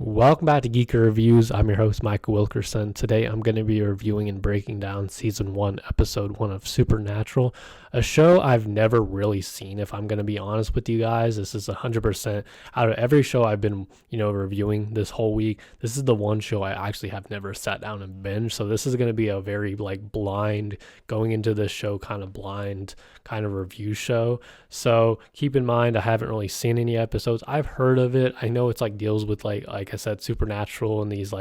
Welcome back to Geeky Reviews. I'm your host, Michael Wilkerson. Today I'm going to be reviewing and breaking down Season 1, Episode 1 of Supernatural, a show I've never really seen, if I'm going to be honest with you guys. This is 100% out of every show I've been, reviewing this whole week. This is the one show I actually have never sat down and binged. So this is going to be a very blind, going into this show kind of blind kind of review show. So keep in mind, I haven't really seen any episodes. I've heard of it. I know it's deals with like I said, supernatural and these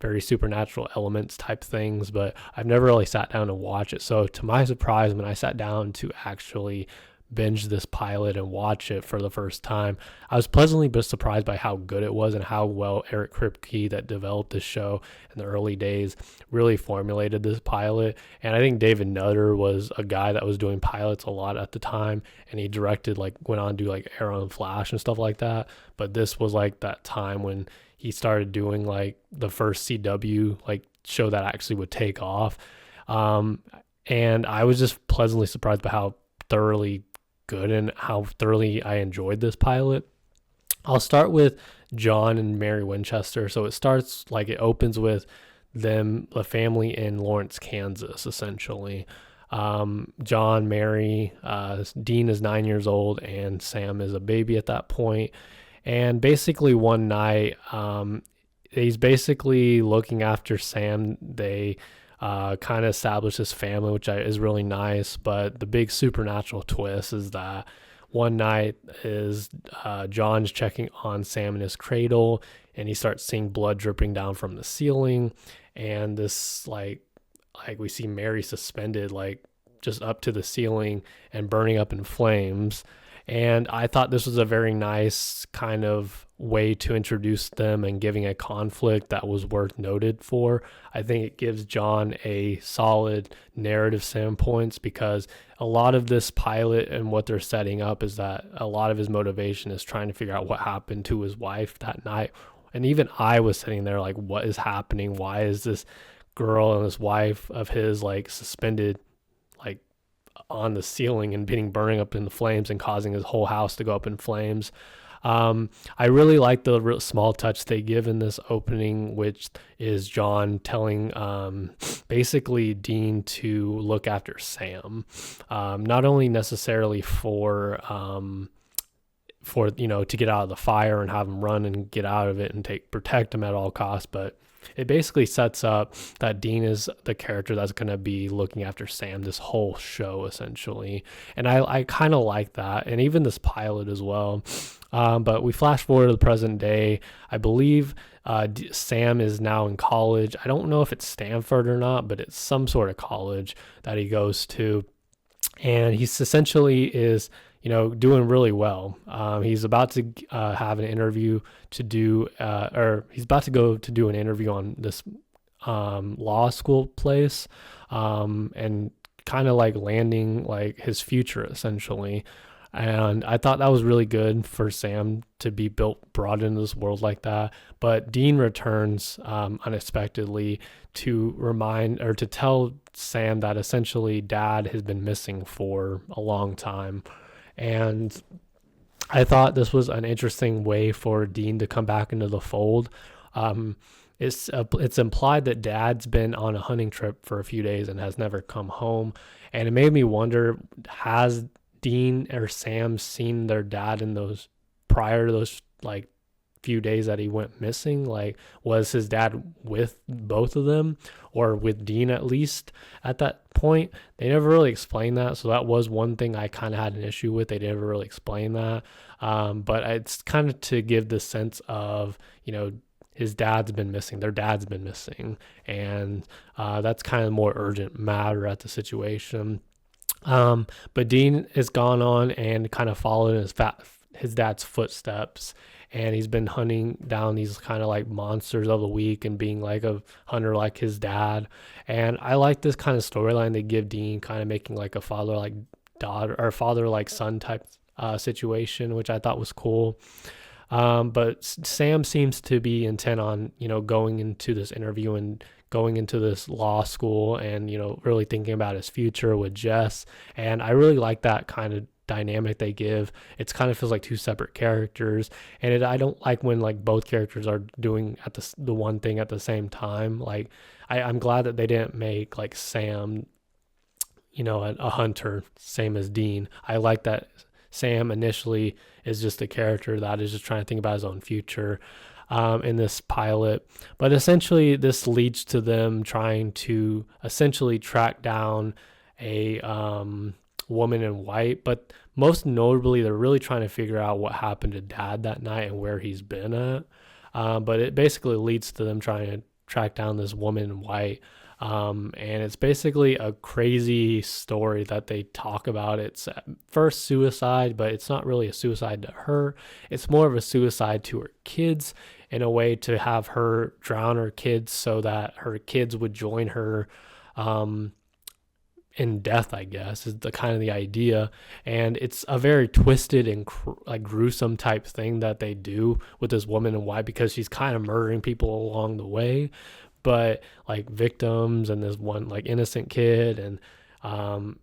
very supernatural elements type things, but I've never really sat down and watched it. So to my surprise, when I sat down to actually binge this pilot and watch it for the first time, I was pleasantly surprised by how good it was and how well Eric Kripke, that developed this show in the early days, really formulated this pilot. And I think David Nutter was a guy that was doing pilots a lot at the time, and he directed went on to do Arrow and Flash and stuff like that. But this was that time when he started doing the first CW show that actually would take off. And I was just pleasantly surprised by how thoroughly good and how thoroughly I enjoyed this pilot. I'll start with John and Mary Winchester. So it starts it opens with them, the family in Lawrence, Kansas, essentially. John, Mary, Dean is 9 years old, and Sam is a baby at that point. And basically one night, he's basically looking after Sam. They kind of establish this family, which is really nice. But the big supernatural twist is that one night is John's checking on Sam in his cradle, and he starts seeing blood dripping down from the ceiling. And this we see Mary suspended just up to the ceiling and burning up in flames. And I thought this was a very nice kind of way to introduce them and giving a conflict that was worth noted for. I think it gives John a solid narrative standpoints, because a lot of this pilot and what they're setting up is that a lot of his motivation is trying to figure out what happened to his wife that night. And even I was sitting there what is happening? Why is this girl and this wife of his suspended on the ceiling and burning up in the flames and causing his whole house to go up in flames? I really like the real small touch they give in this opening, which is John telling basically Dean to look after Sam, not only necessarily for to get out of the fire and have him run and get out of it and protect him at all costs, but it basically sets up that Dean is the character that's going to be looking after Sam this whole show, essentially. And I kind of like that, and even this pilot as well. But we flash forward to the present day. I believe Sam is now in college. I don't know if it's Stanford or not, but it's some sort of college that he goes to. And he's essentially is doing really well. He's about to have an interview to do, or he's about to go to do an interview on this law school place, and kind of landing his future, essentially. And I thought that was really good for Sam to be brought into this world like that. But Dean returns unexpectedly to tell Sam that essentially Dad has been missing for a long time. And I thought this was an interesting way for Dean to come back into the fold. It's implied that Dad's been on a hunting trip for a few days and has never come home. And it made me wonder, has Dean or Sam seen their dad in those prior to those few days that he went missing? Was his dad with both of them, or with Dean at least at that point? They never really explained that, so that was one thing I kind of had an issue with. They never really explained that, but it's kind of to give the sense of his dad's been missing, their dad's been missing, and that's kind of more urgent matter at the situation. But Dean has gone on and kind of followed his dad's footsteps, and he's been hunting down these kind of monsters of the week and being a hunter like his dad. And I like this kind of storyline they give Dean, kind of making a father daughter or father son type situation, which I thought was cool. But Sam seems to be intent on going into this interview and going into this law school and really thinking about his future with Jess. And I really like that kind of dynamic they give. It's kind of feels like two separate characters, and I don't like when like both characters are doing at the one thing at the same time. Like I'm glad that they didn't make like Sam, a hunter, same as Dean. I like that Sam initially is just a character that is just trying to think about his own future in this pilot. But essentially, this leads to them trying to essentially track down a woman in white. But most notably, they're really trying to figure out what happened to Dad that night and where he's been at. But it basically leads to them trying to track down this woman in white. And it's basically a crazy story that they talk about. It's at first suicide, but it's not really a suicide to her. It's more of a suicide to her kids, in a way to have her drown her kids so that her kids would join her in death, I guess, is the kind of the idea. And it's a very twisted and like gruesome type thing that they do with this woman in white, because she's kind of murdering people along the way, but like victims and this one like innocent kid, and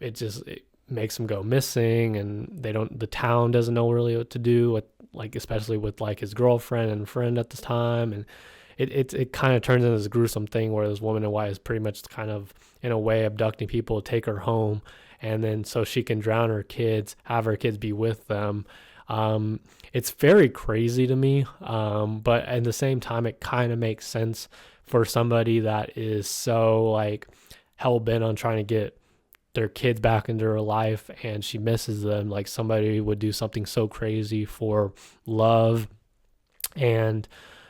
it makes them go missing, and the town doesn't know really what to do with, like, especially with like his girlfriend and friend at the time. And it kind of turns into this gruesome thing where this woman in white is pretty much kind of in a way abducting people to take her home, and then so she can drown her kids, have her kids be with them. It's very crazy to me, but at the same time it kind of makes sense for somebody that is so like hell-bent on trying to get their kids back into her life, and she misses them. Like, somebody would do something so crazy for love and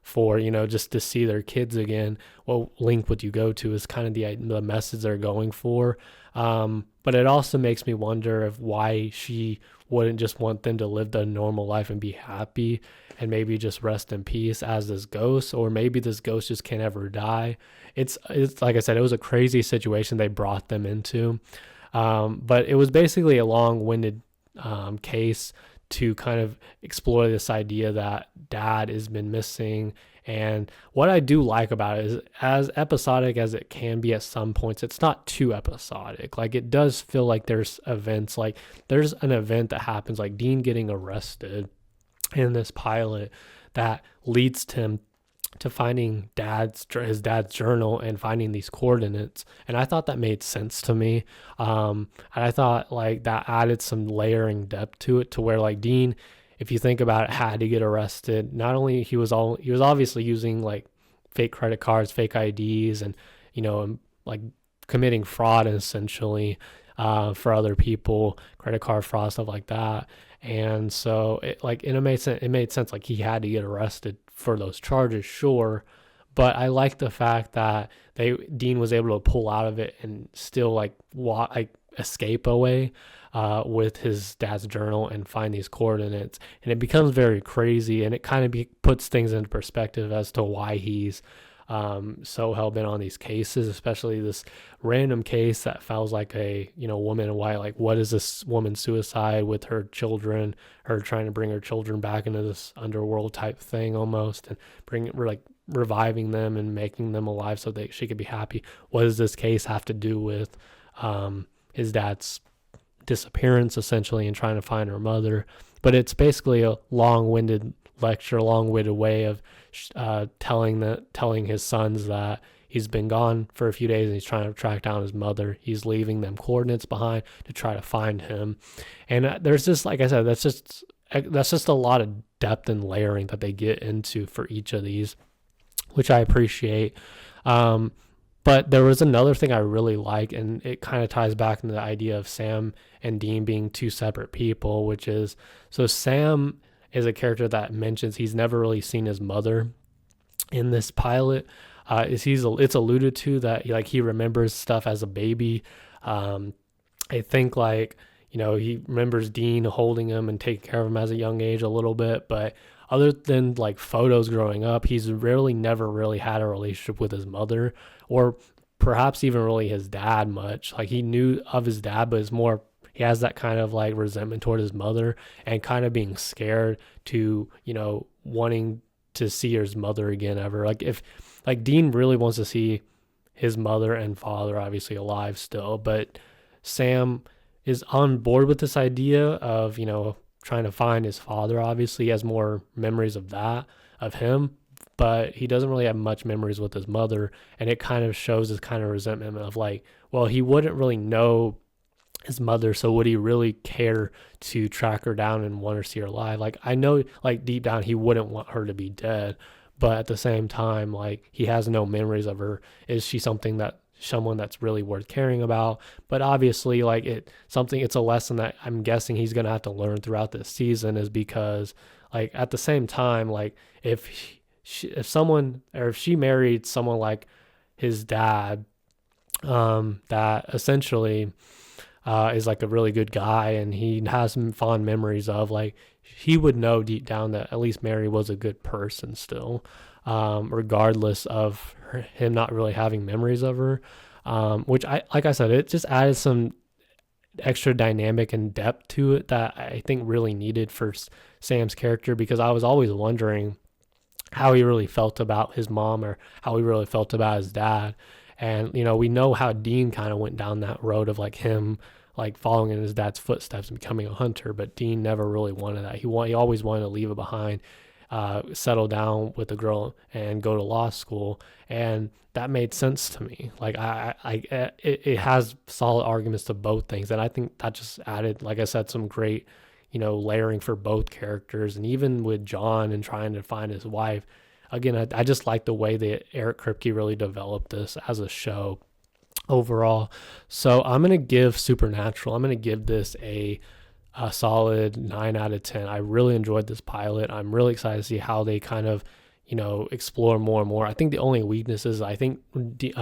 for, just to see their kids again. What link would you go to is kind of the message they're going for. But it also makes me wonder why she wouldn't just want them to live the normal life and be happy and maybe just rest in peace as this ghost, or maybe this ghost just can't ever die. It's like I said, it was a crazy situation they brought them into. But it was basically a long-winded case to kind of explore this idea that Dad has been missing. And what I do like about it is, as episodic as it can be at some points, it's not too episodic. Like, it does feel like there's events, like there's an event that happens, like Dean getting arrested in this pilot, that leads to him to finding his dad's journal and finding these coordinates. And I thought that made sense to me. And I thought like that added some layering depth to it, to where like Dean, if you think about it, had to get arrested. Not only he was obviously using like fake credit cards, fake IDs, and like committing fraud essentially for other people, credit card fraud, stuff like that. And so it made sense. Like, he had to get arrested for those charges, sure, but I like the fact that Dean was able to pull out of it and still like escape away with his dad's journal and find these coordinates. And it becomes very crazy, and it kind of puts things into perspective as to why he's so hell-bent on these cases, especially this random case that feels like a woman in white. Like, what is this woman's suicide with her children, her trying to bring her children back into this underworld type thing almost, and reviving them and making them alive so she could be happy. What does this case have to do with his dad's disappearance essentially, and trying to find her mother? But it's basically a long-winded lecture, long-winded way of telling his sons that he's been gone for a few days and he's trying to track down his mother. He's leaving them coordinates behind to try to find him. And there's just, like I said, that's just a lot of depth and layering that they get into for each of these, which I appreciate. But there was another thing I really like, and it kind of ties back into the idea of Sam and Dean being two separate people, which is, so Sam is a character that mentions he's never really seen his mother in this pilot. It's alluded to that he remembers stuff as a baby. I think he remembers Dean holding him and taking care of him as a young age a little bit, but other than like photos growing up, he's never really had a relationship with his mother, or perhaps even really his dad much. Like, he knew of his dad, but it's more, he has that kind of like resentment toward his mother and kind of being scared to, wanting to see his mother again ever. Like Dean really wants to see his mother and father obviously alive still, but Sam is on board with this idea of, trying to find his father. Obviously, he has more memories of that, of him, but he doesn't really have much memories with his mother. And it kind of shows this kind of resentment of like, well, he wouldn't really know his mother, so would he really care to track her down and want her to see her alive? Like, I know, like, deep down he wouldn't want her to be dead, but at the same time, like, he has no memories of her. Is she someone that's really worth caring about? But obviously, like, it's a lesson that I'm guessing he's gonna have to learn throughout this season, is because, like, at the same time, like, if she married someone like his dad, that essentially is like a really good guy and he has some fond memories of, like, he would know deep down that at least Mary was a good person still, regardless of him not really having memories of her, which, like I said, it just added some extra dynamic and depth to it that I think really needed for Sam's character, because I was always wondering how he really felt about his mom or how he really felt about his dad. And, we know how Dean kind of went down that road of, like, him, like, following in his dad's footsteps and becoming a hunter, but Dean never really wanted that. He always wanted to leave it behind, settle down with a girl and go to law school. And that made sense to me. Like, it has solid arguments to both things. And I think that just added, like I said, some great, layering for both characters. And even with John and trying to find his wife, again, I just like the way that Eric Kripke really developed this as a show overall. So I'm going to give Supernatural, I'm going to give this a solid 9 out of 10. I really enjoyed this pilot. I'm really excited to see how they kind of, explore more and more. I think the only weakness is, I think the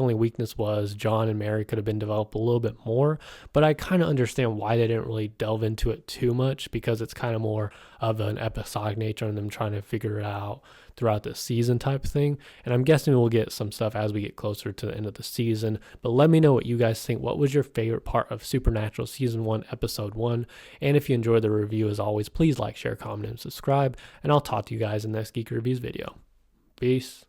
only weakness was John and Mary could have been developed a little bit more, but I kind of understand why they didn't really delve into it too much, because it's kind of more of an episodic nature and them trying to figure it out throughout the season type of thing. And I'm guessing we'll get some stuff as we get closer to the end of the season, but let me know what you guys think. What was your favorite part of Supernatural Season 1, Episode 1? And if you enjoyed the review, as always, please like, share, comment, and subscribe, and I'll talk to you guys in the next Geeky Reviews video. Peace.